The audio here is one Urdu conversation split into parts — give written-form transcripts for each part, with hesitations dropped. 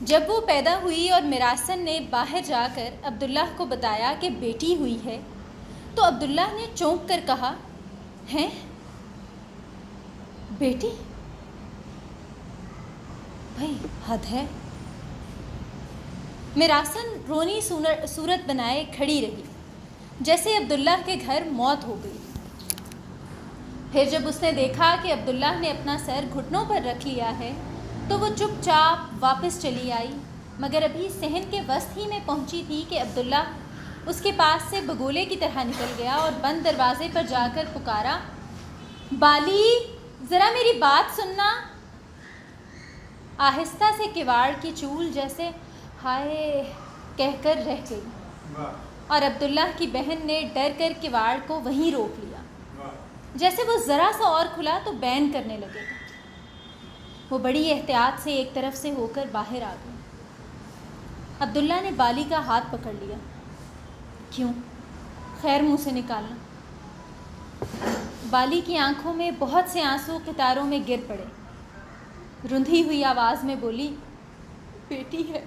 جب وہ پیدا ہوئی اور میراسن نے باہر جا کر عبداللہ کو بتایا کہ بیٹی ہوئی ہے تو عبداللہ نے چونک کر کہا، ہیں بیٹی؟ بھائی حد ہے۔ میراسن رونی صورت بنائے کھڑی رہی جیسے عبداللہ کے گھر موت ہو گئی۔ پھر جب اس نے دیکھا کہ عبداللہ نے اپنا سر گھٹنوں پر رکھ لیا ہے تو وہ چپ چاپ واپس چلی آئی، مگر ابھی صحن کے وسط ہی میں پہنچی تھی کہ عبداللہ اس کے پاس سے بگولے کی طرح نکل گیا اور بند دروازے پر جا کر پکارا، بالی ذرا میری بات سننا۔ آہستہ سے کواڑ کی چول جیسے ہائے کہہ کر رہ گئی اور عبداللہ کی بہن نے ڈر کر کواڑ کو وہیں روک لیا، جیسے وہ ذرا سا اور کھلا تو بین کرنے لگے گا۔ وہ بڑی احتیاط سے ایک طرف سے ہو کر باہر آ گئی۔ عبداللہ نے بالی کا ہاتھ پکڑ لیا۔ کیوں؟ خیر منہ سے نکالنا۔ بالی کی آنکھوں میں بہت سے آنسو قطاروں میں گر پڑے۔ رندھی ہوئی آواز میں بولی، بیٹی ہے۔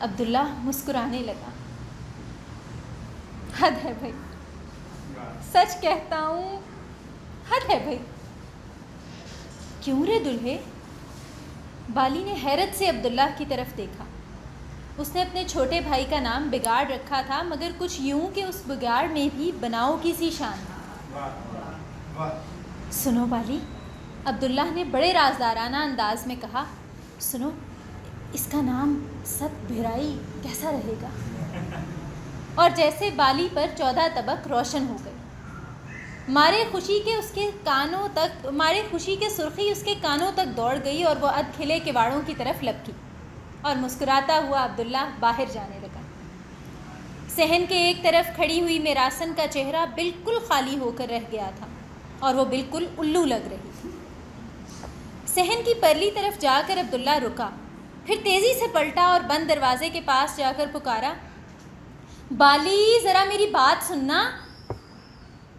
عبداللہ مسکرانے لگا۔ حد ہے بھائی، سچ کہتا ہوں، حد ہے بھائی۔ کیوں رے دلہے؟ بالی نے حیرت سے عبداللہ کی طرف دیکھا۔ اس نے اپنے چھوٹے بھائی کا نام بگاڑ رکھا تھا، مگر کچھ یوں کہ اس بگاڑ میں بھی بناؤ کی سی شان تھی۔ سنو بالی، عبداللہ نے بڑے رازدارانہ انداز میں کہا، سنو، اس کا نام ست بھرائی کیسا رہے گا؟ اور جیسے بالی پر 14 طبق روشن ہو گئے۔ مارے خوشی کے سرخی اس کے کانوں تک دوڑ گئی اور وہ ادھ کھلے کواڑوں کی طرف لپکی اور مسکراتا ہوا عبداللہ باہر جانے لگا۔ صحن کے ایک طرف کھڑی ہوئی میراسن کا چہرہ بالکل خالی ہو کر رہ گیا تھا اور وہ بالکل الو لگ رہی تھی۔ صحن کی پرلی طرف جا کر عبداللہ رکا، پھر تیزی سے پلٹا اور بند دروازے کے پاس جا کر پکارا، بالی ذرا میری بات سننا۔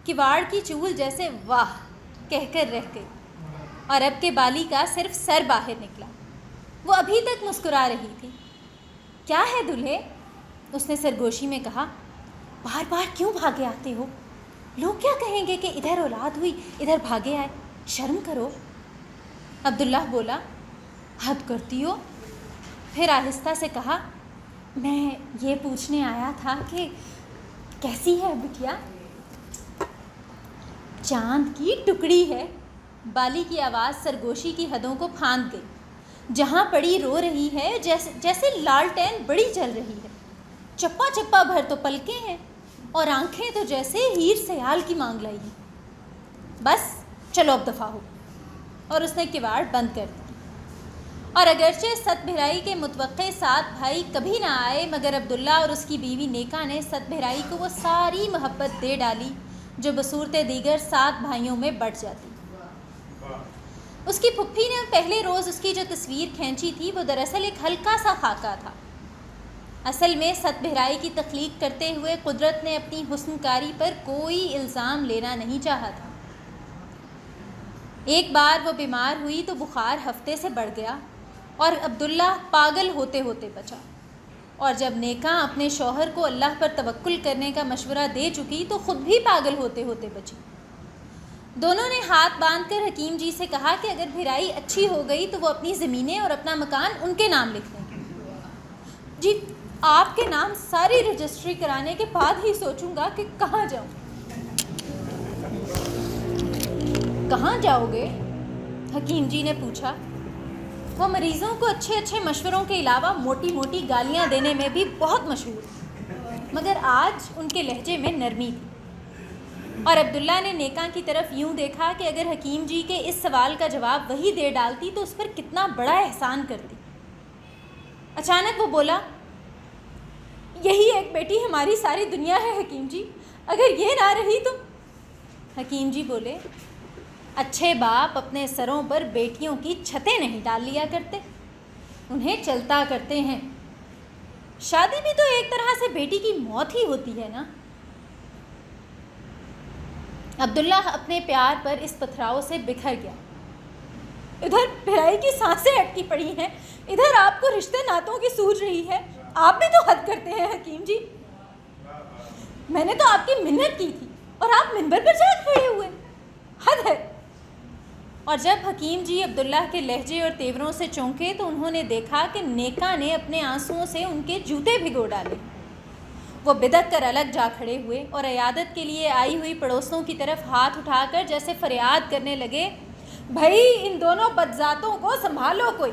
کواڑ کی چول جیسے واہ کہہ کر رہ گئی اور اب کے بالی کا صرف سر باہر نکلا۔ وہ ابھی تک مسکرا رہی تھی۔ کیا ہے دلہے؟ اس نے سرگوشی میں کہا، بار بار کیوں بھاگے آتے ہو؟ لوگ کیا کہیں گے کہ ادھر اولاد ہوئی ادھر بھاگے آئے؟ شرم کرو۔ عبداللہ بولا، حد کرتی ہو۔ پھر آہستہ سے کہا، میں یہ پوچھنے آیا تھا کہ کیسی ہے بٹیا؟ چاند کی ٹکڑی ہے۔ بالی کی آواز سرگوشی کی حدوں کو پھاند گئی۔ جہاں پڑی رو رہی ہے جیسے لالٹین بڑی جل رہی ہے۔ چپا چپا بھر تو پلکیں ہیں اور آنکھیں تو جیسے ہیر سیال کی مانگ لائی ہیں۔ بس چلو اب دفع ہو۔ اور اس نے کواڑ بند کر دی۔ اور اگرچہ ست بھرائی کے متوقع 7 بھائی کبھی نہ آئے، مگر عبداللہ اور اس کی بیوی نیکا نے ست بھرائی کو وہ ساری محبت دے ڈالی جو بصورت دیگر 7 بھائیوں میں بٹ جاتی۔ اس کی پھپھی نے پہلے روز اس کی جو تصویر کھینچی تھی وہ دراصل ایک ہلکا سا خاکہ تھا۔ اصل میں ست بھرائی کی تخلیق کرتے ہوئے قدرت نے اپنی حسن کاری پر کوئی الزام لینا نہیں چاہا تھا۔ ایک بار وہ بیمار ہوئی تو بخار ہفتے سے بڑھ گیا اور عبداللہ پاگل ہوتے ہوتے بچا، اور جب نیکا اپنے شوہر کو اللہ پر توکل کرنے کا مشورہ دے چکی تو خود بھی پاگل ہوتے ہوتے بچی۔ دونوں نے ہاتھ باندھ کر حکیم جی سے کہا کہ اگر بھرائی اچھی ہو گئی تو وہ اپنی زمینیں اور اپنا مکان ان کے نام لکھ دیں گے۔ جی آپ کے نام ساری رجسٹری کرانے کے بعد ہی سوچوں گا کہ کہاں جاؤں۔ کہاں جاؤ گے؟ حکیم جی نے پوچھا۔ وہ مریضوں کو اچھے اچھے مشوروں کے علاوہ موٹی موٹی گالیاں دینے میں بھی بہت مشہور ہے، مگر آج ان کے لہجے میں نرمی تھی۔ اور عبداللہ نے نیکا کی طرف یوں دیکھا کہ اگر حکیم جی کے اس سوال کا جواب وہی دے ڈالتی تو اس پر کتنا بڑا احسان کرتی۔ اچانک وہ بولا، یہی ایک بیٹی ہماری ساری دنیا ہے حکیم جی، اگر یہ نہ رہی تو۔ حکیم جی بولے، اچھے باپ اپنے سروں پر بیٹیوں کی چھتیں نہیں ڈال لیا کرتے، انہیں چلتا کرتے ہیں۔ شادی بھی تو ایک طرح سے بیٹی کی موت ہی ہوتی ہے نا۔ عبداللہ اپنے پیار پر اس پتھراؤ سے بکھر گیا۔ ادھر بھرائی کی سانسیں اٹکی پڑی ہیں، ادھر آپ کو رشتے ناتوں کی سوچ رہی ہے، آپ بھی تو حد کرتے ہیں حکیم جی. میں نے تو آپ کی منت کی تھی اور آپ منبر پر جا کھڑے ہوئے. حد ہے. اور جب حکیم جی عبداللہ کے لہجے اور تیوروں سے چونکے تو انہوں نے دیکھا کہ نیکا نے اپنے آنسوؤں سے ان کے جوتے بھگو ڈالے. وہ بدک کر الگ جا کھڑے ہوئے اور عیادت کے لیے آئی ہوئی پڑوسوں کی طرف ہاتھ اٹھا کر جیسے فریاد کرنے لگے، بھائی ان دونوں بدذاتوں کو سنبھالو، کوئی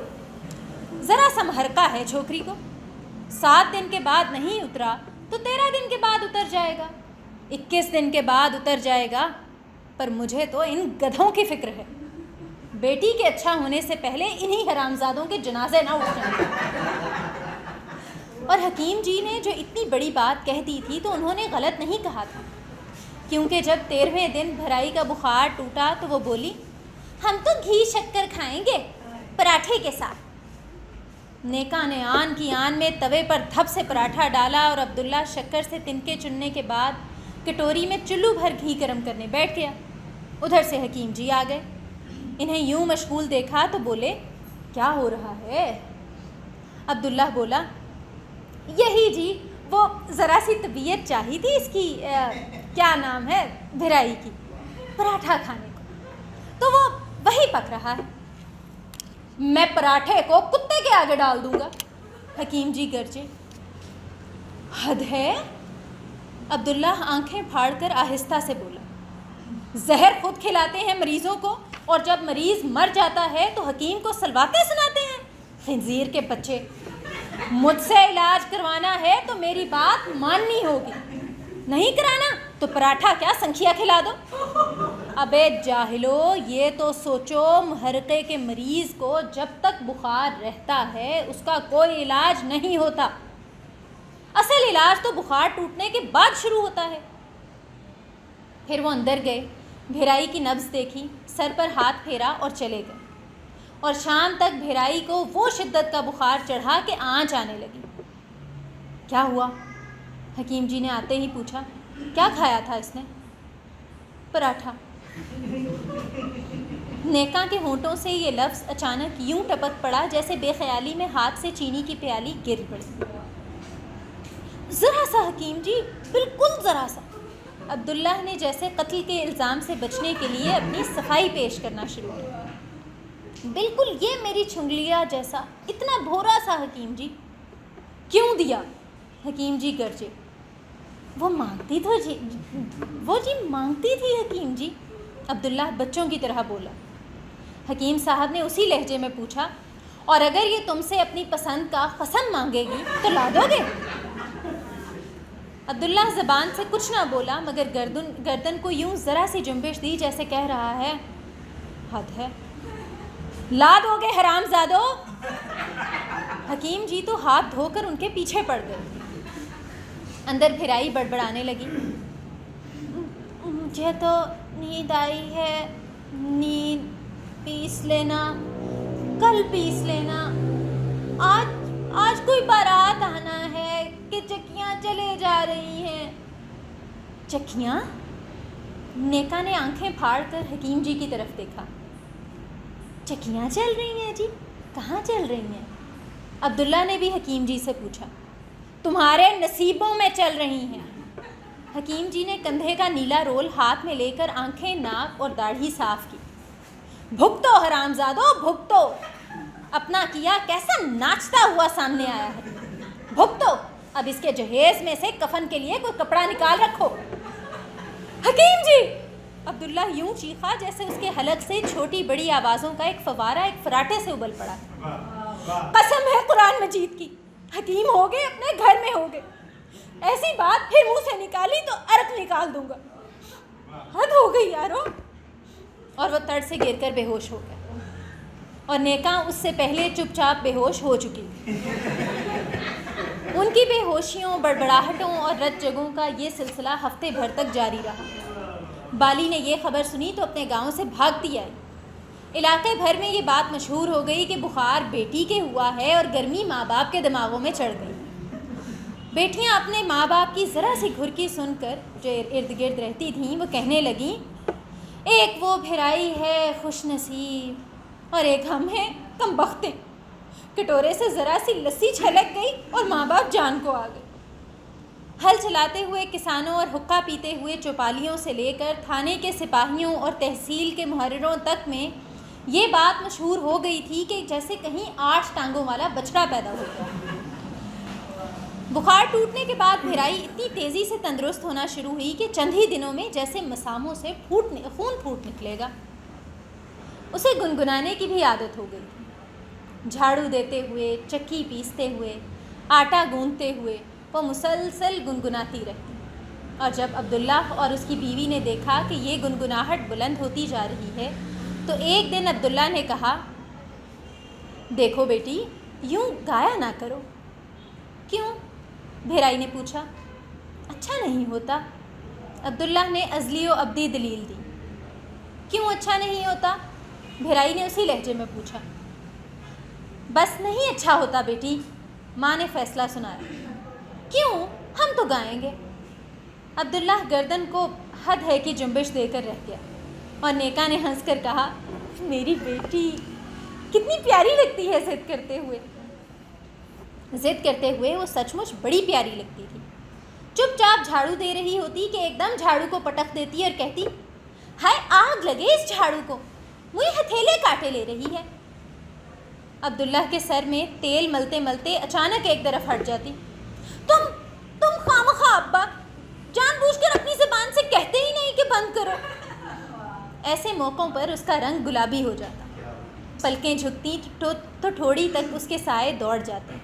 ذرا سا محرکہ ہے چھوکری کو. 7 دن کے بعد نہیں اترا تو 13 دن کے بعد اتر جائے گا، 21 دن کے بعد اتر جائے گا. پر مجھے تو ان گدھوں کی فکر ہے. بیٹی کے اچھا ہونے سے پہلے انہی حرامزادوں کے جنازے نہ اٹھ جائیں. اور حکیم جی نے جو اتنی بڑی بات کہہ دی تھی تو انہوں نے غلط نہیں کہا تھا، کیونکہ جب 13ویں دن بھرائی کا بخار ٹوٹا تو وہ بولی، ہم تو گھی شکر کھائیں گے پراٹھے کے ساتھ. نیکا نے آن کی آن میں توے پر دھپ سے پراٹھا ڈالا اور عبداللہ شکر سے تنکے چننے کے بعد کٹوری میں چلو بھر گھی گرم کرنے بیٹھ گیا. ادھر سے حکیم جی آ گئے. انہیں یوں مشغول دیکھا تو بولے، کیا ہو رہا ہے؟ عبداللہ بولا، یہی جی وہ ذرا سی طبیعت چاہی تھی اس کی کیا نام ہے بھرائی کی، پراٹھا کھانے کو، تو وہ وہی پک رہا ہے. میں پراٹھے کو کتے کے آگے ڈال دوں گا. حکیم جی گرجے. حد ہے. عبداللہ آنکھیں پھاڑ کر آہستہ سے بولا، زہر خود کھلاتے ہیں مریضوں کو اور جب مریض مر جاتا ہے تو حکیم کو سلواتے سناتے ہیں. خنزیر کے بچے، مجھ سے علاج کروانا ہے تو میری بات ماننی ہوگی، نہیں کرانا تو پراٹھا کیا سنکھیا کھلا دو. ابے جاہلو، یہ تو سوچو محرقے کے مریض کو جب تک بخار رہتا ہے اس کا کوئی علاج نہیں ہوتا. اصل علاج تو بخار ٹوٹنے کے بعد شروع ہوتا ہے. پھر وہ اندر گئے، بھیرائی کی نبض دیکھی، سر پر ہاتھ پھیرا اور چلے گئے. اور شام تک بھیرائی کو وہ شدت کا بخار چڑھا کہ آنچ آنے لگی. کیا ہوا؟ حکیم جی نے آتے ہی پوچھا. کیا کھایا تھا اس نے؟ پراٹھا. نیکا کے ہونٹوں سے یہ لفظ اچانک یوں ٹپک پڑا جیسے بے خیالی میں ہاتھ سے چینی کی پیالی گر پڑی. ذرا سا حکیم جی، بالکل ذرا سا. عبداللہ نے جیسے قتل کے الزام سے بچنے کے لیے اپنی صفائی پیش کرنا شروع کی. بالکل یہ میری چھنگلیا جیسا، اتنا بھورا سا حکیم جی. کیوں دیا؟ حکیم جی گرجے. وہ مانگتی تو جی مانگتی تھی حکیم جی. عبداللہ بچوں کی طرح بولا. حکیم صاحب نے اسی لہجے میں پوچھا، اور اگر یہ تم سے اپنی پسند کا قسم مانگے گی تو لا دو گے؟ عبداللہ زبان سے کچھ نہ بولا مگر گردن کو یوں ذرا سی جنبش دی جیسے کہہ رہا ہے، حد ہے. لا دو گے حرام زادو؟ حکیم جی تو ہاتھ دھو کر ان کے پیچھے پڑ گئے. اندر بھرائی بڑبڑانے لگی، مجھے تو نیند آئی ہے، نیند پیس لینا، کل پیس لینا، آج کوئی بارات آنا ہے کہ چکیاں چلے جا رہی ہیں. چکیاں؟ نیکا نے آنکھیں پھاڑ کر حکیم جی کی طرف دیکھا. چکیاں چل رہی ہیں جی؟ کہاں چل رہی ہیں؟ عبداللہ نے بھی حکیم جی سے پوچھا. تمہارے نصیبوں میں چل رہی ہیں. حکیم جی نے کندھے کا نیلا رول ہاتھ میں لے کر آنکھیں، ناک اور داڑھی صاف کی. بھگتو حرامزادو بھگتو. اپنا کیا کیسا ناچتا ہوا سامنے آیا ہے. بھگتو. اب اس کے جہیز میں سے کفن کے لیے کوئی کپڑا نکال رکھو. حکیم جی! عبداللہ یوں چیخا جیسے اس کے حلق سے چھوٹی بڑی آوازوں کا ایک فوارہ ایک فراٹے سے ابل پڑا. قسم ہے قرآن مجید کی، حکیم ہو گئے اپنے گھر میں ہو گئے. ایسی بات پھر منہ سے نکالی تو عرق نکال دوں گا. حد ہو گئی یارو. اور وہ تڑ سے گر کر بے ہوش ہو گیا. اور نیکا اس سے پہلے چپ چاپ بے ہوش ہو چکی. ان کی بے ہوشیوں، بڑبڑاہٹوں اور رت جگوں کا یہ سلسلہ ہفتے بھر تک جاری رہا. بالی نے یہ خبر سنی تو اپنے گاؤں سے بھاگتی آئی. علاقے بھر میں یہ بات مشہور ہو گئی کہ بخار بیٹی کے ہوا ہے اور گرمی ماں باپ کے دماغوں میں چڑھ گئی. بیٹیاں اپنے ماں باپ کی ذرا سی گھرکی سن کر جو ارد گرد رہتی تھیں وہ کہنے لگیں، ایک وہ بھرائی ہے خوش نصیب اور ایک ہم ہیں کم بختیں. کٹورے سے ذرا سی لسی چھلک گئی اور ماں باپ جان کو آ گئے۔ ہل چلاتے ہوئے کسانوں اور حقہ پیتے ہوئے چوپالیوں سے لے کر تھانے کے سپاہیوں اور تحصیل کے محرروں تک میں یہ بات مشہور ہو گئی تھی کہ جیسے کہیں 8 ٹانگوں والا بچڑا پیدا ہو گیا۔ بخار ٹوٹنے کے بعد بھرائی اتنی تیزی سے تندرست ہونا شروع ہوئی کہ چند ہی دنوں میں جیسے مساموں سے خون پھوٹ نکلے گا۔ اسے گنگنانے کی بھی عادت ہو گئی تھی۔ جھاڑو دیتے ہوئے، چکی پیستے ہوئے، آٹا گوندتے ہوئے وہ مسلسل گنگناتی رہتی، اور جب عبداللہ اور اس کی بیوی نے دیکھا کہ یہ گنگناہٹ بلند ہوتی جا رہی ہے تو ایک دن عبداللہ نے کہا، دیکھو بیٹی، یوں گایا نہ کرو۔ کیوں؟ بھرائی نے پوچھا۔ اچھا نہیں ہوتا، عبداللہ نے ازلی و ابدی دلیل دی۔ کیوں اچھا نہیں ہوتا؟ بھرائی نے اسی لہجے میں پوچھا۔ بس نہیں اچھا ہوتا بیٹی، ماں نے فیصلہ سنایا۔ کیوں؟ ہم تو گائیں گے۔ عبداللہ گردن کو حد ہے کہ جنبش دے کر رہ گیا، اور نیکا نے ہنس کر کہا، میری بیٹی کتنی پیاری لگتی ہے ضد کرتے ہوئے۔ ضد کرتے ہوئے وہ سچ مچ بڑی پیاری لگتی تھی۔ چپ چاپ جھاڑو دے رہی ہوتی کہ ایک دم جھاڑو کو پٹک دیتی اور کہتی، ہائے آگ لگے اس جھاڑو کو، مجھے ہتھیلے کاٹے لے رہی ہے۔ عبداللہ کے سر میں تیل ملتے ملتے اچانک ایک طرف ہٹ جاتی۔ تم خامخواہ ابا جان بوجھ کر اپنی زبان سے کہتے ہی نہیں کہ بند کرو۔ ایسے موقعوں پر اس کا رنگ گلابی ہو جاتا، پلکیں جھکتی تو تھوڑی تک اس کے سائے دوڑ جاتے،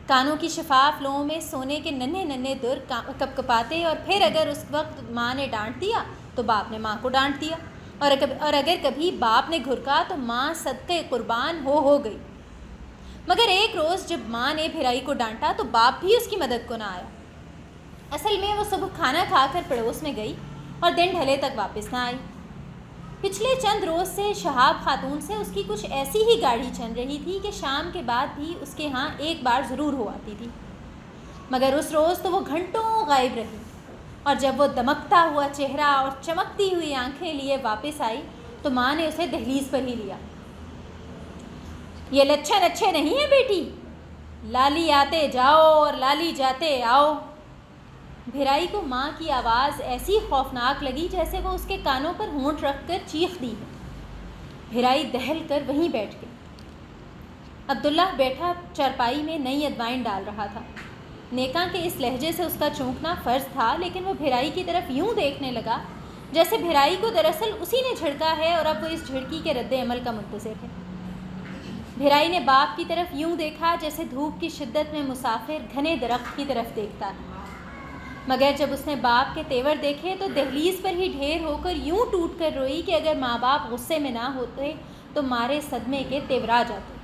کانوں کی شفاف لوؤں میں سونے کے ننھے ننھے در کپ کپاتے، اور پھر اگر اس وقت ماں نے ڈانٹ دیا تو باپ نے ماں کو ڈانٹ دیا، اور اگر کبھی باپ نے گھرکا تو ماں صدقے قربان ہو گئی۔ مگر ایک روز جب ماں نے بھرائی کو ڈانٹا تو باپ بھی اس کی مدد کو نہ آیا۔ اصل میں وہ صبح کھانا کھا کر پڑوس میں گئی اور دن ڈھلے تک واپس نہ آئی۔ پچھلے چند روز سے شہاب خاتون سے اس کی کچھ ایسی ہی گاڑی چل رہی تھی کہ شام کے بعد بھی اس کے ہاں ایک بار ضرور ہو آتی تھی، مگر اس روز تو وہ گھنٹوں غائب رہی، اور جب وہ دمکتا ہوا چہرہ اور چمکتی ہوئی آنکھیں لیے واپس آئی تو ماں نے اسے دہلیز پر ہی لیا۔ یہ لچھن اچھے نہیں ہیں بیٹی، لالی آتے جاؤ اور لالی جاتے آؤ۔ بھرائی کو ماں کی آواز ایسی خوفناک لگی جیسے وہ اس کے کانوں پر ہونٹ رکھ کر چیخ دی ہے۔ بھرائی دہل کر وہیں بیٹھ گئی۔ عبداللہ بیٹھا چارپائی میں نئی ادوائن ڈال رہا تھا۔ نیکا کے اس لہجے سے اس کا چونکنا فرض تھا، لیکن وہ بھرائی کی طرف یوں دیکھنے لگا جیسے بھرائی کو دراصل اسی نے جھڑکا ہے اور اب وہ اس جھڑکی کے رد عمل کا منتظر ہے۔ بھرائی نے باپ کی طرف یوں دیکھا جیسے دھوپ کی شدت میں مسافر گھنے درخت کی طرف دیکھتا ہے، مگر جب اس نے باپ کے تیور دیکھے تو دہلیز پر ہی ڈھیر ہو کر یوں ٹوٹ کر روئی کہ اگر ماں باپ غصے میں نہ ہوتے تو مارے صدمے کے تیورا جاتے۔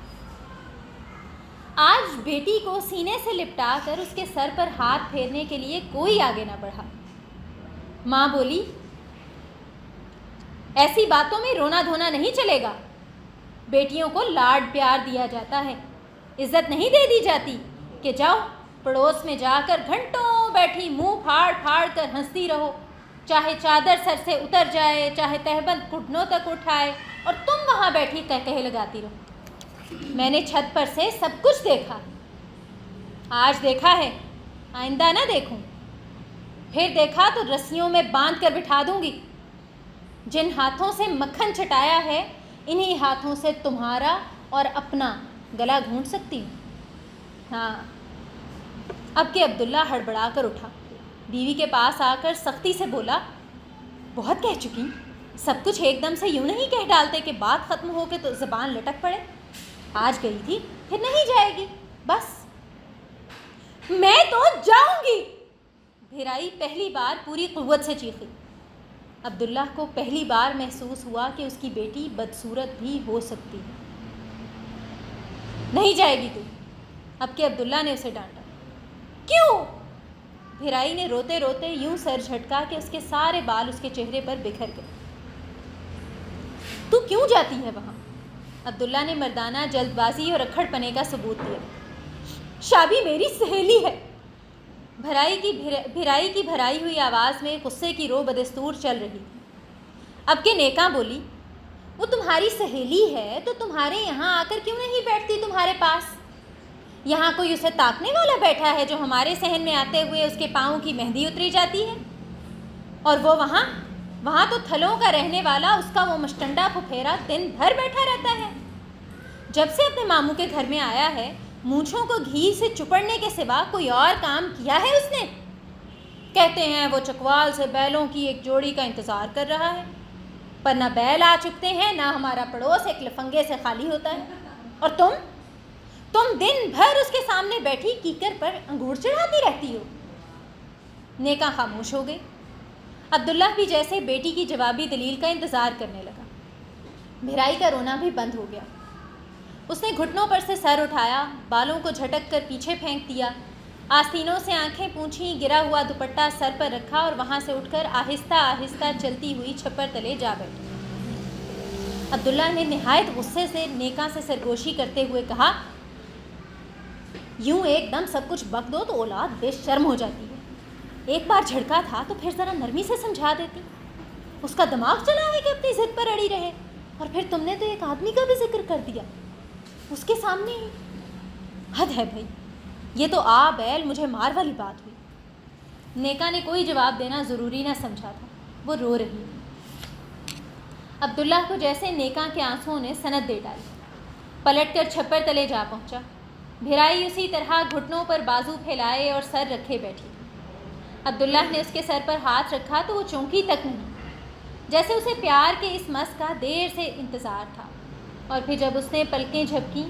آج بیٹی کو سینے سے لپٹا کر اس کے سر پر ہاتھ پھیرنے کے لیے کوئی آگے نہ بڑھا۔ ماں بولی، ایسی باتوں میں رونا دھونا نہیں چلے گا، بیٹیوں کو لاڈ پیار دیا جاتا ہے، عزت نہیں دے دی جاتی کہ جاؤ پڑوس میں جا کر گھنٹوں بیٹھی منہ پھاڑ پھاڑ کر ہنستی رہو، چاہے چادر سر سے اتر جائے، چاہے تہبند گھٹنوں تک اٹھائے، اور تم وہاں بیٹھی کہے لگاتی رہو۔ میں نے چھت پر سے سب کچھ دیکھا، آج دیکھا ہے، آئندہ نہ دیکھوں، پھر دیکھا تو رسیوں میں باندھ کر بٹھا دوں گی۔ جن ہاتھوں سے مکھن چٹایا ہے انہی ہاتھوں سے تمہارا اور اپنا گلا گھونٹ سکتی ہوں۔ ہاں۔ اب کہ عبداللہ ہڑبڑا کر اٹھا، بیوی کے پاس آ کر سختی سے بولا، بہت کہہ چکی، سب کچھ ایک دم سے یوں نہیں کہہ ڈالتے کہ بات ختم ہو کے تو زبان لٹک پڑے۔ آج گئی تھی پھر نہیں جائے گی، بس۔ میں تو جاؤں گی، بھرائی پہلی بار پوری قوت سے چیخی۔ عبداللہ کو پہلی بار محسوس ہوا کہ اس کی بیٹی بدصورت بھی ہو سکتی ہے۔ نہیں جائے گی تو؟ اب کہ عبداللہ نے اسے ڈانٹا۔ کیوں؟ بھرائی نے روتے روتے یوں سر جھٹکا کہ اس کے سارے بال اس کے چہرے پر بکھر گئے۔ تو کیوں جاتی ہے وہاں؟ عبداللہ نے مردانہ جلد بازی اور اکھڑ پنے کا ثبوت دیا۔ شابی میری سہیلی ہے۔ بھرائی کی بھرائی ہوئی آواز میں غصے کی رو بدستور چل رہی تھی۔ اب کہ نیکا بولی، وہ تمہاری سہیلی ہے تو تمہارے یہاں آ کر کیوں نہیں بیٹھتی تمہارے پاس؟ یہاں کوئی اسے تاکنے والا بیٹھا ہے جو ہمارے صحن میں آتے ہوئے اس کے پاؤں کی مہندی اتری جاتی ہے؟ اور وہ وہاں تو تھلوں کا رہنے والا اس کا وہ مشٹنڈا پھپھیرا دن بھر بیٹھا رہتا ہے۔ جب سے اپنے ماموں کے گھر میں آیا ہے مونچھوں کو گھی سے چپڑنے کے سوا کوئی اور کام کیا ہے اس نے؟ کہتے ہیں وہ چکوال سے بیلوں کی ایک جوڑی کا انتظار کر رہا ہے، پر نہ بیل آ چکتے ہیں نہ ہمارا پڑوس ایک لفنگے سے خالی ہوتا ہے۔ اور تم دن بھر اس کے سامنے بیٹھی کیکر پر انگور چڑھاتی رہتی ہو۔ نیکا خاموش ہو گئی۔ عبداللہ بھی جیسے بیٹی کی جوابی دلیل کا انتظار کرنے لگا۔ بھرائی کا رونا بھی بند ہو گیا۔ اس نے گھٹنوں پر سے سر اٹھایا، بالوں کو جھٹک کر پیچھے پھینک دیا، آستینوں سے آنکھیں پونچھیں، گرا ہوا دوپٹہ سر پر رکھا اور وہاں سے اٹھ کر آہستہ آہستہ چلتی ہوئی چھپر تلے جا بیٹھی۔ عبداللہ نے نہایت غصے سے نیکا سے سرگوشی کرتے ہوئے کہا، یوں ایک دم سب کچھ بک دو تو اولاد بے شرم ہو جاتی ہے۔ ایک بار جھڑکا تھا تو پھر ذرا نرمی سے سمجھا دیتی۔ اس کا دماغ چلا ہے کہ اپنی ضد پر اڑی رہے، اور پھر تم نے تو ایک آدمی کا بھی ذکر کر دیا اس کے سامنے ہی۔ حد ہے بھائی، یہ تو بیل مجھے مار والی بات ہوئی۔ نیکا نے کوئی جواب دینا ضروری نہ سمجھا تھا، وہ رو رہی تھی۔ عبداللہ کو جیسے نیکا کے آنسوؤں نے سند دے ڈالی، پلٹ کر چھپر تلے جا پہنچا۔ بھرائی اسی طرح گھٹنوں پر بازو پھیلائے اور سر رکھے بیٹھی۔ عبداللہ نے اس کے سر پر ہاتھ رکھا تو وہ چونکی تک نہیں، جیسے اسے پیار کے اس مس کا دیر سے انتظار تھا۔ اور پھر جب اس نے پلکیں جھپکیں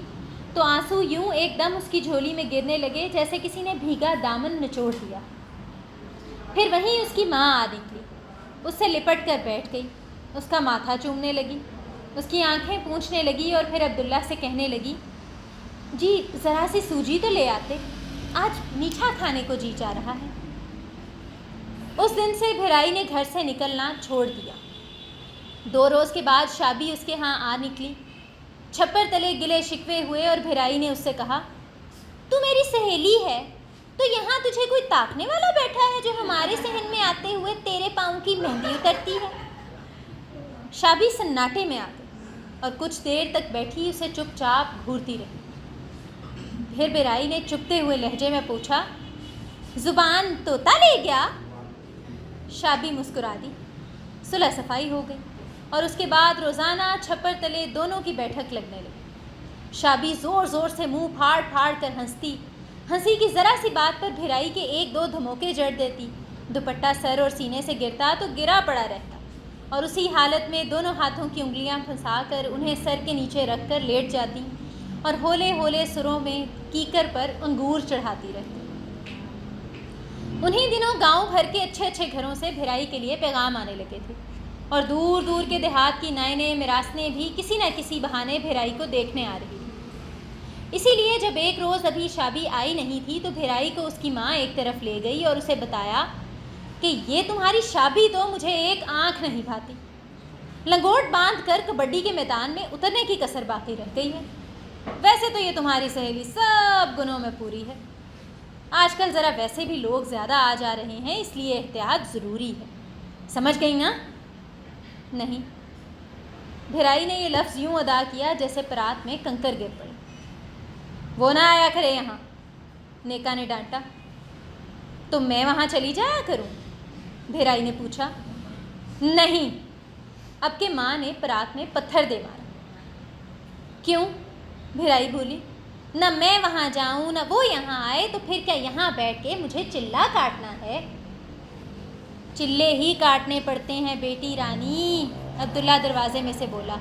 تو آنسو یوں ایک دم اس کی جھولی میں گرنے لگے جیسے کسی نے بھیگا دامن نچوڑ دیا۔ پھر وہیں اس کی ماں آ نکلی، اس سے لپٹ کر بیٹھ گئی، اس کا ماتھا چومنے لگی، اس کی آنکھیں پوچھنے لگی اور پھر عبداللہ سے کہنے لگی، جی ذرا سی سوجی تو لے آتے، آج میٹھا کھانے کو جی چاہ رہا ہے۔ اس دن سے بھرائی نے گھر سے نکلنا چھوڑ دیا۔ 2 روز کے بعد شابی اس کے ہاں آ نکلی۔ چھپر تلے گلے شکوے ہوئے اور بھرائی نے اس سے کہا، تو میری سہیلی ہے تو یہاں تجھے کوئی تاکنے والا بیٹھا ہے جو ہمارے صحن میں آتے ہوئے تیرے پاؤں کی مہندی اترتی ہے؟ شابی سناٹے میں آ گئی اور کچھ دیر تک بیٹھی اسے چپ چاپ گھورتی رہی۔ پھر بھرائی نے چپتے ہوئے لہجے میں پوچھا، زبان طوطا لے گیا؟ شابی مسکرا دی۔ صلح صفائی ہو گئی اور اس کے بعد روزانہ چھپر تلے دونوں کی بیٹھک لگنے لگی۔ شابی زور زور سے منہ پھاڑ پھاڑ کر ہنسی کی ذرا سی بات پر بھرائی کے 1-2 دھموکے جڑ دیتی، دوپٹہ سر اور سینے سے گرتا تو گرا پڑا رہتا، اور اسی حالت میں دونوں ہاتھوں کی انگلیاں پھنسا کر انہیں سر کے نیچے رکھ کر لیٹ جاتی اور ہولے ہولے سروں میں کیکر پر انگور چڑھاتی رہتی۔ انہی دنوں گاؤں بھر کے اچھے اچھے گھروں سے بھرائی کے لیے پیغام آنے لگے تھے، اور دور دور کے دیہات کی نئے میراثنیں بھی کسی نہ کسی بہانے بھرائی کو دیکھنے آ رہی تھی۔ اسی لیے جب ایک روز ابھی شابی آئی نہیں تھی تو بھرائی کو اس کی ماں ایک طرف لے گئی اور اسے بتایا کہ یہ تمہاری شابی تو مجھے ایک آنکھ نہیں بھاتی، لنگوٹ باندھ کر کبڈی کے میدان میں اترنے کی کسر باقی رہ گئی ہے۔ ویسے تو یہ تمہاری سہیلی سب گنوں میں پوری ہے، آج کل ذرا ویسے بھی لوگ زیادہ آ جا رہے ہیں، اس لیے احتیاط ضروری ہے، سمجھ گئی نا؟ نہیں۔ بھرائی نے یہ لفظ یوں ادا کیا جیسے پرات میں کنکر گر پڑے۔ وہ نہ آیا کرے یہاں، نیکا نے ڈانٹا۔ تو میں وہاں چلی جایا کروں؟ بھرائی نے پوچھا۔ نہیں، اب کے ماں نے پرات میں پتھر دے مارا۔ کیوں؟ بھرائی بولی، نہ میں وہاں جاؤں نہ وہ یہاں آئے تو پھر کیا یہاں بیٹھ کے مجھے چلہ کاٹنا ہے؟ چلے ہی کاٹنے پڑتے ہیں بیٹی رانی، عبداللہ دروازے میں سے بولا۔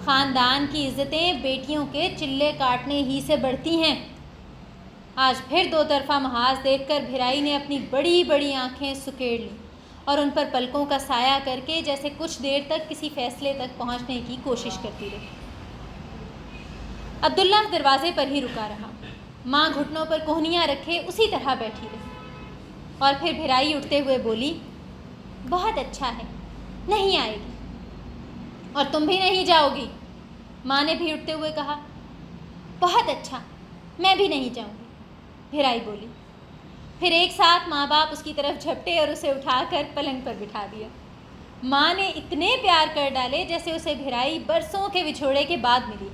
خاندان کی عزتیں بیٹیوں کے چلے کاٹنے ہی سے بڑھتی ہیں۔ آج پھر 2 طرفہ محاذ دیکھ کر بھرائی نے اپنی بڑی بڑی آنکھیں سکیڑ لیں اور ان پر پلکوں کا سایہ کر کے جیسے کچھ دیر تک کسی فیصلے تک پہنچنے کی کوشش کرتی رہی۔ عبداللہ دروازے پر ہی رکا رہا، ماں گھٹنوں پر کوہنیاں رکھے اسی طرح بیٹھی رہی، اور پھر بھرائی اٹھتے ہوئے بولی، بہت اچھا ہے، نہیں آئے گی۔ اور تم بھی نہیں جاؤ گی؟ ماں نے بھی اٹھتے ہوئے کہا۔ بہت اچھا، میں بھی نہیں جاؤں گی، بھرائی بولی۔ پھر ایک ساتھ ماں باپ اس کی طرف جھپٹے اور اسے اٹھا کر پلنگ پر بٹھا دیا۔ ماں نے اتنے پیار کر ڈالے جیسے اسے بھرائی برسوں کے وچھوڑے کے بعد ملی۔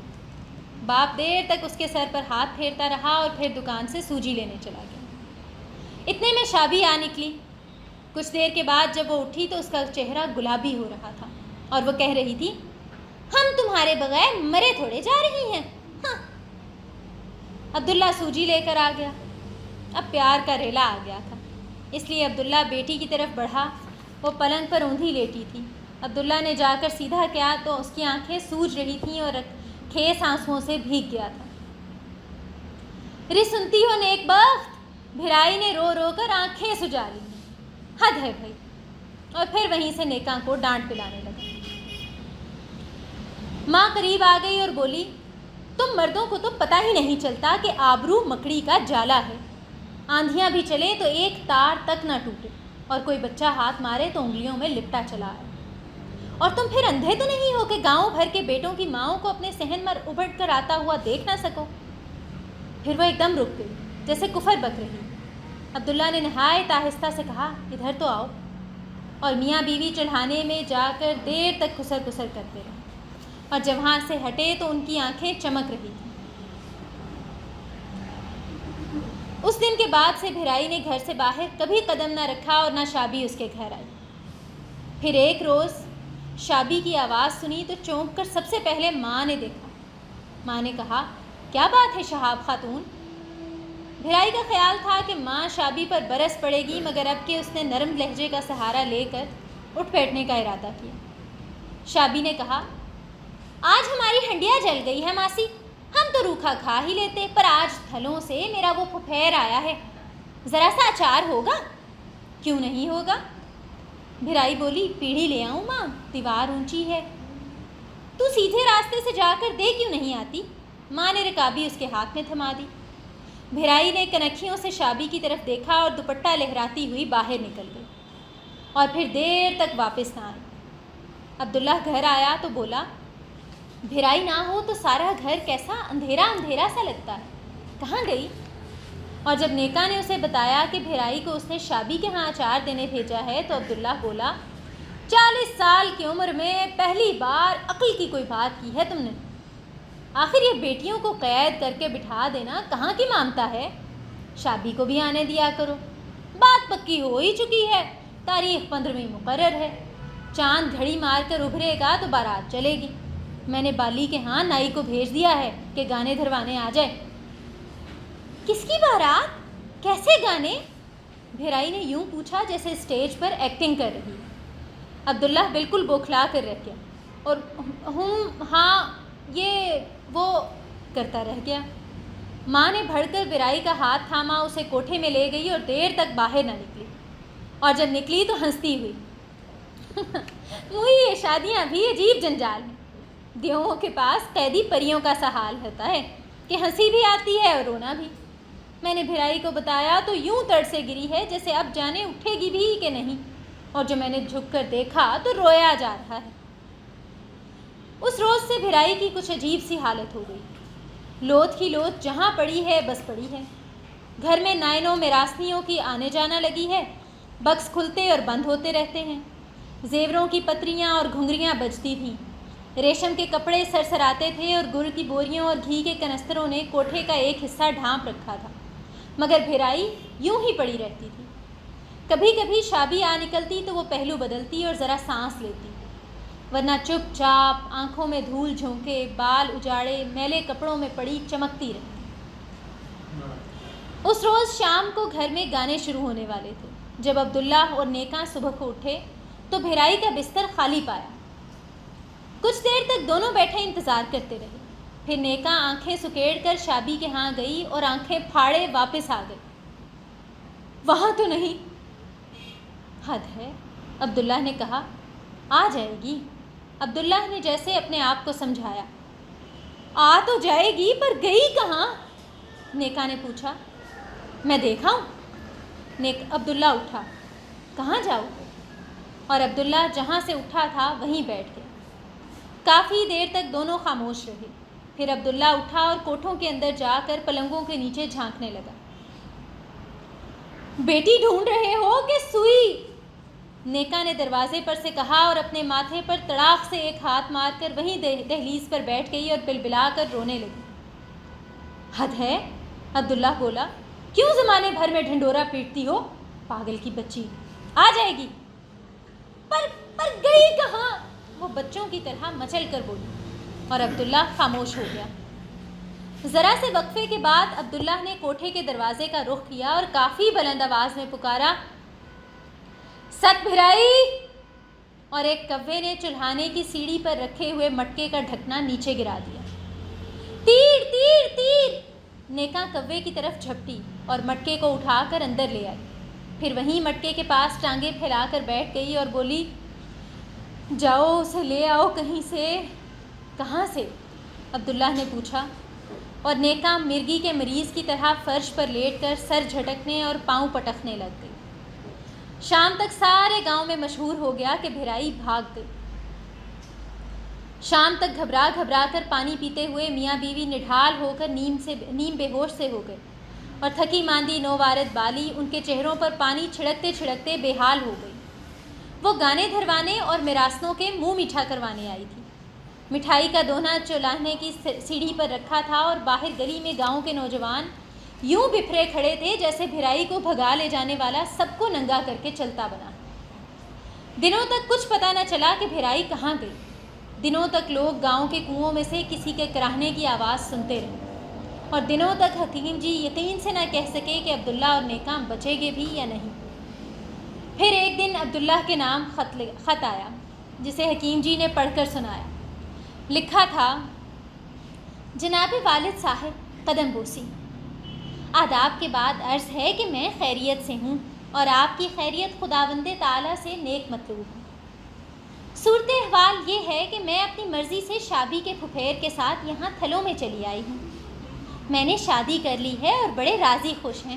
باپ دیر تک اس کے سر پر ہاتھ پھیرتا رہا اور پھر دکان سے سوجی لینے چلا گیا۔ اتنے میں شابی آ نکلی۔ کچھ دیر کے بعد جب وہ اٹھی تو اس کا چہرہ گلابی ہو رہا تھا اور وہ کہہ رہی تھی، ہم تمہارے بغیر مرے تھوڑے جا رہی ہیں۔ ہاں۔ عبداللہ سوجی لے کر آ گیا۔ اب پیار کا ریلا آ گیا تھا، اس لیے عبداللہ بیٹی کی طرف بڑھا۔ وہ پلنگ پر اوندھی لیٹی تھی۔ عبداللہ نے جا کر سیدھا کیا تو اس کی آنکھیں سوج رہی تھیں اور خیس آنسوؤں سے بھیگ گیا تھا۔ رے سنتی ہو نیک بخت، بھرائی نے رو رو کر آنکھیں سجا لی۔ حد ہے بھائی۔ اور پھر وہیں سے نیکا کو ڈانٹ پلانے لگا۔ ماں قریب آ گئی اور بولی، تم مردوں کو تو پتہ ہی نہیں چلتا کہ آبرو مکڑی کا جالا ہے۔ آندھیاں بھی چلے تو ایک تار تک نہ ٹوٹے، اور کوئی بچہ ہاتھ مارے تو انگلیوں میں لپٹا چلا آئے۔ اور تم پھر اندھے تو نہیں ہو کہ گاؤں بھر کے بیٹوں کی ماؤں کو اپنے صحن پر ابھٹ کر آتا ہوا دیکھ نہ سکو؟ پھر وہ ایک دم رک گئی، جیسے کفر بک رہی۔ عبداللہ نے نہایت آہستہ سے کہا، ادھر تو آؤ۔ اور میاں بیوی چڑھانے میں جا کر دیر تک کسر کسر کرتے رہے، اور جب وہاں سے ہٹے تو ان کی آنکھیں چمک رہی تھیں۔ اس دن کے بعد سے بھرائی نے گھر سے باہر کبھی قدم نہ رکھا اور نہ شابی اس کے گھر آئی۔ پھر ایک روز شابی کی آواز سنی تو چونک کر سب سے پہلے ماں نے دیکھا۔ ماں نے کہا، کیا بات ہے شہاب خاتون؟ بھرائی کا خیال تھا کہ ماں شابی پر برس پڑے گی، مگر اب کہ اس نے نرم لہجے کا سہارا لے کر اٹھ بیٹھنے کا ارادہ کیا۔ شابی نے کہا، آج ہماری ہنڈیا جل گئی ہے ماسی، ہم تو روکھا کھا ہی لیتے، پر آج تھلوں سے میرا وہ پھپھیر آیا ہے، ذرا سا اچار ہوگا؟ کیوں نہیں ہوگا؟ بھرائی بولی، پیڑھی لے آؤں ماں؟ دیوار اونچی ہے۔ تو سیدھے راستے سے جا کر دے کیوں نہیں آتی؟ ماں نے رکابی اس کے ہاتھ میں تھما دی۔ بھرائی نے کنکھیوں سے شابی کی طرف دیکھا اور دوپٹہ لہراتی ہوئی باہر نکل گئی، اور پھر دیر تک واپس نہ آئی۔ عبداللہ گھر آیا تو بولا، بھرائی نہ ہو تو سارا گھر کیسا اندھیرا اندھیرا سا لگتا ہے، کہاں گئی؟ اور جب نیکا نے اسے بتایا کہ بھرائی کو اس نے شابی کے ہاں اچار دینے بھیجا ہے تو عبداللہ بولا، 40 سال کی عمر میں پہلی بار عقل کی کوئی بات کی ہے تم نے۔ آخر یہ بیٹیوں کو قید کر کے بٹھا دینا کہاں کی مامتا ہے؟ شابی کو بھی آنے دیا کرو۔ بات پکی ہو ہی چکی ہے، تاریخ 15ویں مقرر ہے، چاند گھڑی مار کر ابھرے گا تو بارات چلے گی۔ میں نے بالی کے ہاں نائی کو بھیج دیا ہے کہ گانے دھروانے آ جائے۔ کس کی بارات؟ کیسے گانے؟ بھرائی نے یوں پوچھا جیسے اسٹیج پر ایکٹنگ کر رہی۔ عبداللہ بالکل بوکھلا کر رہ گیا اور ہاں یہ وہ کرتا رہ گیا۔ ماں نے بڑھ کر بھرائی کا ہاتھ تھاما، اسے کوٹھے میں لے گئی اور دیر تک باہر نہ نکلی، اور جب نکلی تو ہنستی ہوئی۔ یہ شادیاں بھی عجیب جنجال ہیں، دیووں کے پاس قیدی پریوں کا سا حال ہوتا ہے کہ ہنسی بھی آتی ہے اور رونا بھی۔ میں نے بھرائی کو بتایا تو یوں تڑ سے گری ہے جیسے اب جانے اٹھے گی بھی کہ نہیں، اور جو میں نے جھک کر دیکھا تو رویا جا رہا ہے۔ اس روز سے بھرائی کی کچھ عجیب سی حالت ہو گئی۔ لوت کی لوت جہاں پڑی ہے بس پڑی ہے۔ گھر میں نائنوں میراسنیوں کی آنے جانا لگی ہے، بکس کھلتے اور بند ہوتے رہتے ہیں، زیوروں کی پتریاں اور گھنگریاں بجتی تھیں، ریشم کے کپڑے سرسراتے تھے اور گڑ کی بوریوں اور گھی کے کنستروں نے کوٹھے کا ایک حصہ ڈھانپ رکھا تھا، مگر بھرائی یوں ہی پڑی رہتی تھی۔ کبھی کبھی شابی آ نکلتی تو وہ پہلو بدلتی اور ذرا سانس لیتی، ورنہ چپ چاپ آنکھوں میں دھول جھونکے، بال اجاڑے، میلے کپڑوں میں پڑی چمکتی رہتی۔ اس روز شام کو گھر میں گانے شروع ہونے والے تھے۔ جب عبداللہ اور نیکا صبح کو اٹھے تو بھرائی کا بستر خالی پایا۔ کچھ دیر تک دونوں بیٹھے انتظار کرتے رہے، پھر نیکا آنکھیں سکیڑ کر شابی کے ہاں گئی اور آنکھیں پھاڑے واپس آ گئی۔ وہاں تو نہیں۔ حد ہے، عبداللہ نے کہا، آ جائے گی۔ عبداللہ نے جیسے اپنے آپ کو سمجھایا، آ تو جائے گی پر گئی کہاں؟ نیکا نے پوچھا۔ میں دیکھاؤں؟ عبداللہ اٹھا۔ کہاں جاؤ؟ اور عبداللہ جہاں سے اٹھا تھا وہیں بیٹھ گیا۔ کافی دیر تک دونوں خاموش رہے، پھر عبداللہ اٹھا اور کوٹھوں کے اندر جا کر پلنگوں کے نیچے جھانکنے لگا۔ بیٹی ڈھونڈ رہے ہو کہ سوئی؟ نیکا نے دروازے پر سے کہا اور اپنے ماتھے پر تڑاک سے ایک ہاتھ مار کر وہیں دہلیز پر بیٹھ گئی اور بلبلا کر رونے لگی۔ حد ہے، عبداللہ بولا، کیوں زمانے بھر میں ڈھنڈورا پیٹتی ہو؟ پاگل کی بچی، آ جائے گی۔ پر گئی کہاں؟ وہ بچوں کی طرح مچل کر بولی، اور عبداللہ خاموش ہو گیا۔ ذرا سے وقفے کے بعد عبداللہ نے کوٹھے کے دروازے کا رخ کیا اور کافی بلند آواز میں پکارا، ست بھرائی! اور ایک کوے نے چولہانے کی سیڑھی پر رکھے ہوئے مٹکے کا ڈھکنا نیچے گرا دیا۔ تیر تیر تیر! نیکا کوے کی طرف جھپٹی اور مٹکے کو اٹھا کر اندر لے آئی، پھر وہیں مٹکے کے پاس ٹانگیں پھیلا کر بیٹھ گئی اور بولی، جاؤ اسے لے آؤ کہیں سے۔ کہاں سے؟ عبداللہ نے پوچھا، اور نیکا مرگی کے مریض کی طرح فرش پر لیٹ کر سر جھٹکنے اور پاؤں پٹکنے لگ گئی۔ شام تک سارے گاؤں میں مشہور ہو گیا کہ بھرائی بھاگ گئی۔ شام تک گھبرا گھبرا کر پانی پیتے ہوئے میاں بیوی نڈھال ہو کر نیم بے ہوش سے ہو گئے، اور تھکی ماندی نووارد بالی ان کے چہروں پر پانی چھڑکتے چھڑکتے بے حال ہو گئی۔ وہ گانے دھروانے اور میراسنوں کے منہ میٹھا کروانے آئی تھی۔ مٹھائی کا دونا چولانے کی سیڑھی پر رکھا تھا، اور باہر گلی میں گاؤں کے نوجوان یوں بکھرے کھڑے تھے جیسے بھرائی کو بھگا لے جانے والا سب کو ننگا کر کے چلتا بنا۔ دنوں تک کچھ پتہ نہ چلا کہ بھرائی کہاں گئی۔ دنوں تک لوگ گاؤں کے کنووں میں سے کسی کے کراہنے کی آواز سنتے رہے، اور دنوں تک حکیم جی یقین سے نہ کہہ سکے کہ عبداللہ اور نیکا بچے گے بھی یا نہیں۔ پھر ایک دن عبداللہ کے نام خط آیا، جسے حکیم جی نے پڑھ کر سنایا۔ لکھا تھا، جناب والد صاحب قدم بوسی، آداب کے بعد عرض ہے کہ میں خیریت سے ہوں، اور آپ کی خیریت خداوند تعالیٰ سے نیک مطلوب ہے۔ صورت احوال یہ ہے کہ میں اپنی مرضی سے شابی کے پھپھیر کے ساتھ یہاں تھلوں میں چلی آئی ہوں۔ میں نے شادی کر لی ہے اور بڑے راضی خوش ہیں۔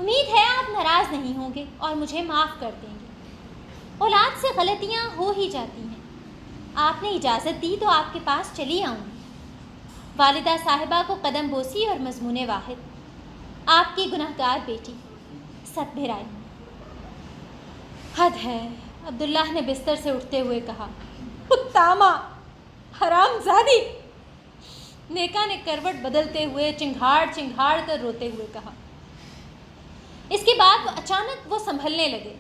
امید ہے آپ ناراض نہیں ہوں گے اور مجھے معاف کر دیں گے۔ اولاد سے غلطیاں ہو ہی جاتی ہیں۔ آپ نے اجازت دی تو آپ کے پاس چلی آؤں گی۔ والدہ صاحبہ کو قدم بوسی اور مضمون واحد، آپ کی گناہگار بیٹی، ست بھرائی۔ حد ہے، عبداللہ نے بستر سے اٹھتے ہوئے کہا، کتامہ، حرام زادی! نیکا نے کروٹ بدلتے ہوئے چنگھاڑ چنگھاڑ کر روتے ہوئے کہا۔ اس کے بعد اچانک وہ سنبھلنے لگے،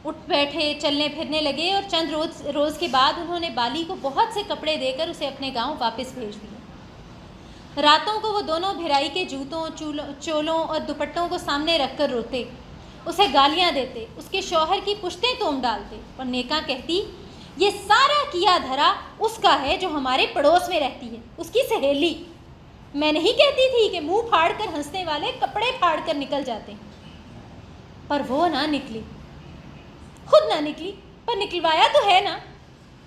اٹھ بیٹھے، چلنے پھرنے لگے، اور چند روز کے بعد انہوں نے بالی کو بہت سے کپڑے دے کر اسے اپنے گاؤں واپس بھیج دیا۔ راتوں کو وہ دونوں بھرائی کے جوتوں، چولوں اور دوپٹوں کو سامنے رکھ کر روتے، اسے گالیاں دیتے، اس کے شوہر کی پشتیں توم ڈالتے، اور نیکا کہتی، یہ سارا کیا دھرا اس کا ہے جو ہمارے پڑوس میں رہتی ہے، اس کی سہیلی۔ میں نہیں کہتی تھی کہ منہ پھاڑ کر ہنسنے والے کپڑے پھاڑ کر نکل جاتے ہیں؟ پر وہ نہ نکلی، خود نہ نکلی، پر نکلوایا تو ہے نا،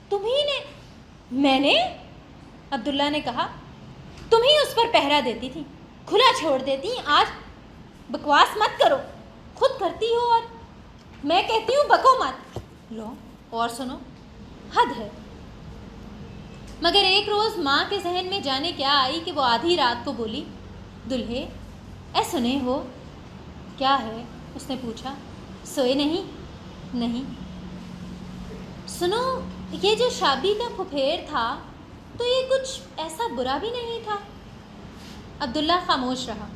تمہیں نے۔ میں نے؟ عبداللہ نے کہا، تم ہی اس پر پہرا دیتی تھی، کھلا چھوڑ دیتی۔ آج بکواس مت کرو، خود کرتی ہو اور میں کہتی ہوں بکو مت۔ لو اور سنو، حد ہے۔ مگر ایک روز ماں کے ذہن میں جانے کیا آئی کہ وہ آدھی رات کو بولی، دلہے، اے سنے ہو؟ کیا ہے؟ اس نے پوچھا۔ سوئے نہیں؟ نہیں۔ سنو، یہ جو شابی کا پھپھیر تھا تو یہ کچھ ایسا برا بھی نہیں تھا۔ عبداللہ خاموش رہا۔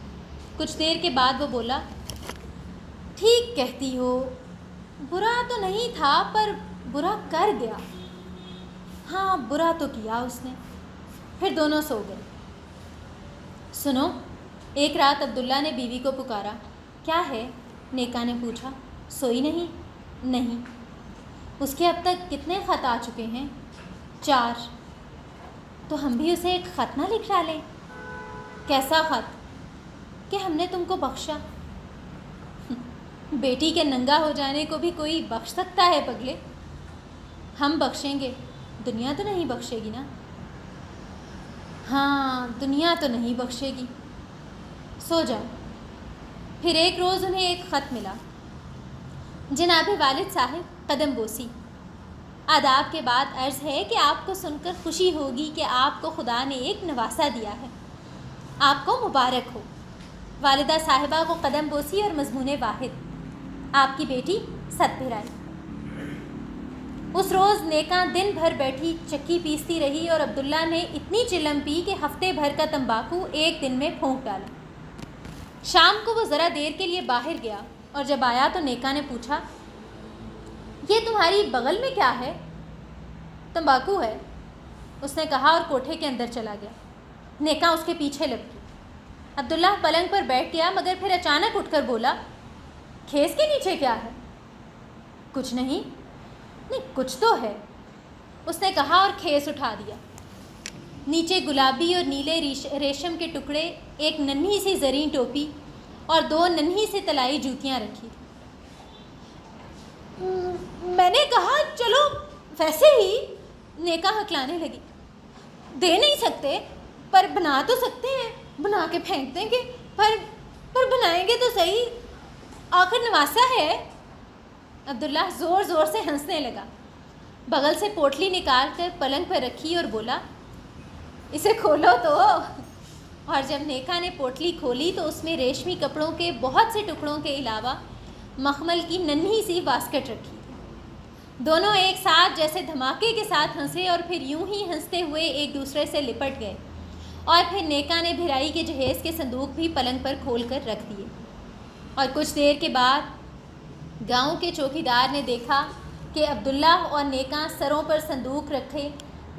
کچھ دیر کے بعد وہ بولا، ٹھیک کہتی ہو، برا تو نہیں تھا، پر برا کر گیا۔ ہاں، برا تو کیا اس نے۔ پھر دونوں سو گئے۔ سنو، ایک رات عبداللہ نے بیوی کو پکارا۔ کیا ہے؟ نیکا نے پوچھا۔ سوئی نہیں؟ نہیں۔ اس کے اب تک کتنے خط آ چکے ہیں؟ 4۔ تو ہم بھی اسے ایک خط نہ لکھ ڈالیں؟ کیسا خط؟ کہ ہم نے تم کو بخشا۔ بیٹی کے ننگا ہو جانے کو بھی کوئی بخش سکتا ہے پگلے؟ ہم بخشیں گے، دنیا تو نہیں بخشے گی نا۔ ہاں، دنیا تو نہیں بخشے گی۔ سو جاؤ۔ پھر ایک روز انہیں ایک خط ملا۔ جناب والد صاحب قدم بوسی، آداب کے بعد عرض ہے کہ آپ کو سن کر خوشی ہوگی کہ آپ کو خدا نے ایک نواسا دیا ہے۔ آپ کو مبارک ہو۔ والدہ صاحبہ کو قدم بوسی اور مضمون واحد، آپ کی بیٹی ست بھرائی۔ اس روز نیکا دن بھر بیٹھی چکی پیستی رہی اور عبداللہ نے اتنی چلم پی کہ ہفتے بھر کا تمباکو ایک دن میں پھونک ڈالا۔ شام کو وہ ذرا دیر کے لیے باہر گیا اور جب آیا تو نیکا نے پوچھا، یہ تمہاری بغل میں کیا ہے؟ تمباکو ہے، اس نے کہا اور کوٹھے کے اندر چلا گیا۔ نیکا اس کے پیچھے لپکی۔ عبداللہ پلنگ پر بیٹھ گیا مگر پھر اچانک اٹھ کر بولا، کھیس کے نیچے کیا ہے؟ کچھ نہیں۔ نہیں کچھ تو ہے، اس نے کہا اور کھیس اٹھا دیا۔ نیچے گلابی اور نیلے ریشم کے ٹکڑے، ایک ننھی سی زریں ٹوپی اور 2 ننھی سی طلائی جوتیاں رکھی۔ میں نے کہا چلو ویسے ہی، نیکا ہکلانے لگی۔ دے نہیں سکتے پر بنا تو سکتے ہیں، بنا کے پھینک دیں گے، پر بنائیں گے تو صحیح، آخر نواسا ہے۔ عبداللہ زور زور سے ہنسنے لگا، بغل سے پوٹلی نکال کر پلنگ پر رکھی اور بولا، اسے کھولو تو۔ اور جب نیکا نے پوٹلی کھولی تو اس میں ریشمی کپڑوں کے بہت سے ٹکڑوں کے علاوہ مخمل کی ننھی سی واسکٹ رکھی تھی۔ دونوں ایک ساتھ جیسے دھماکے کے ساتھ ہنسے اور پھر یوں ہی ہنستے ہوئے ایک دوسرے سے لپٹ گئے، اور پھر نیکا نے بھرائی کے جہیز کے صندوق بھی پلنگ پر کھول کر رکھ دیے۔ اور کچھ دیر کے بعد گاؤں کے چوکیدار نے دیکھا کہ عبداللہ اور نیکا سروں پر صندوق رکھے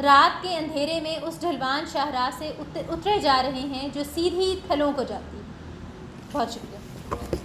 رات کے اندھیرے میں اس ڈھلوان شاہراہ سے اترے جا رہے ہیں جو سیدھی تھلوں کو جاتی ہے۔ بہت شکریہ۔